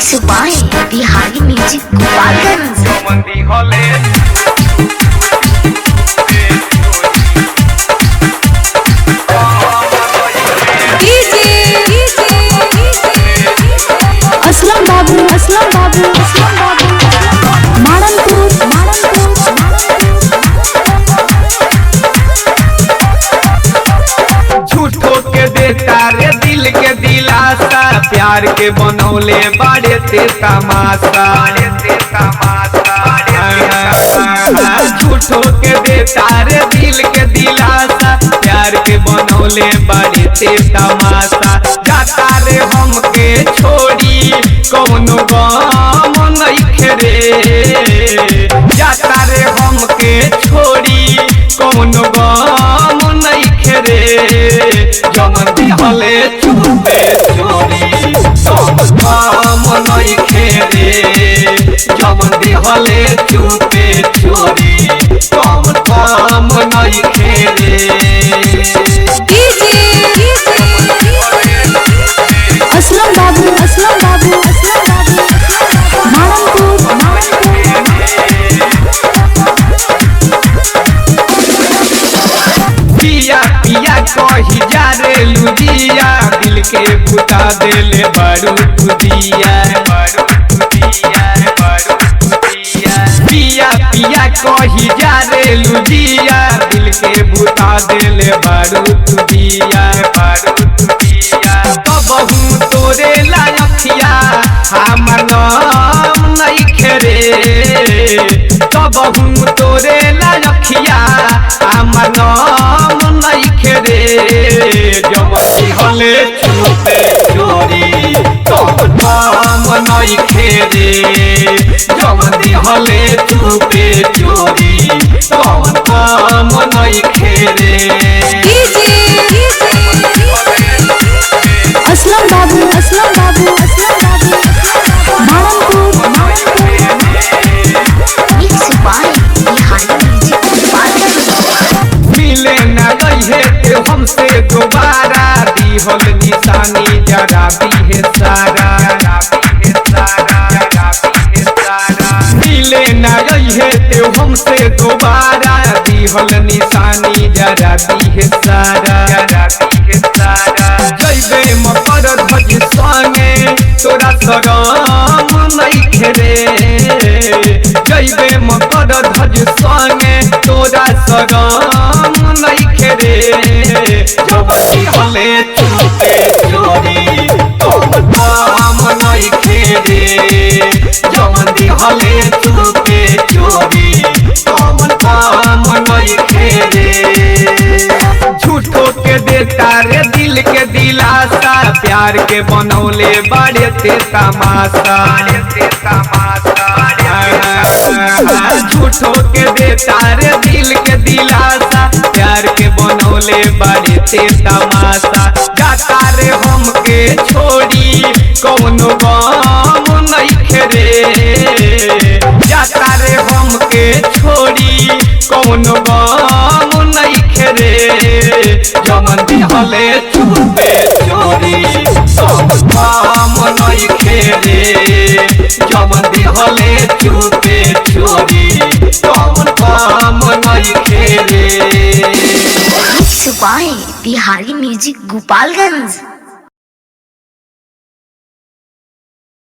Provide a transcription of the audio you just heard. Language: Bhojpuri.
Mix by Bihari music Gopalganj. Aslam Babu Mananpur झूठो के देता रे दिल के दिलासा, प्यार के बनौले बाड़े ते तमाशा। झूठो के देता रे दिल के दिलासा, प्यार के बनौले बाड़े ते तमाशा। जाता रे हमके छोड़ी कौनो गम नइखे रे, जाता रे हमके छोड़ी कौनो गम नइखे रे। जमन दिहले चुपे चोरी सब काम नइखे रे, जमन दिहले चुपे चोरी सब काम नइखे रे। असलम बाबू पिया पिया कही जा रे लुदिया, दिल के बुता देले बारू खुदिया। पिया पिया कही जा रे लुदिया, दिल के बुता देले बारू खुदिया। कबहू तोरे लायखिया हमर नाम नइखे रे, कबहू तोरे लायखिया हमर नाम नइखे रे। जमन दिहले चुपे चोरी सब नाम नइखे रे, जमन दिहले चुपे चोरी सब नाम नइखे रे। Aslam Babu mix by Bihari music Gopalganj. मिले न रहे ते हमसे दोबारा, दिहल निशानी जरा भी है सारा। मिले न रहे ते हमसे दोबारा, दिहल निशानी जरा भी है सारा। जैबे मकर ध्वज संगे तोरा शरम नइखे रे, जैबे मकर ध्वज संगे तोरा शरम नइखे रे। जमन दिहले चुपे चोरी सब काम नइखे रे, जमन दिहले चुपे चोरी सब काम नइखे रे। झूठो के देता रे दिल के दिलासा, प्यार के बनौले बाड़े ते तमाशा। झूठो के देता रे दिल के दिलासा, प्यार के बनौले बाड़े ते तमाशा। जाता रे हमके छोड़ी कौनो गम नइखे रे, जाता रे हमके छोड़ी कौनो गम नइखे रे। जमन दिहले चुपे चोरी सब काम नइखे रे, जमन दिहले चुपे चोरी सब काम नइखे रे। Mix by Bihari music Gopalganj.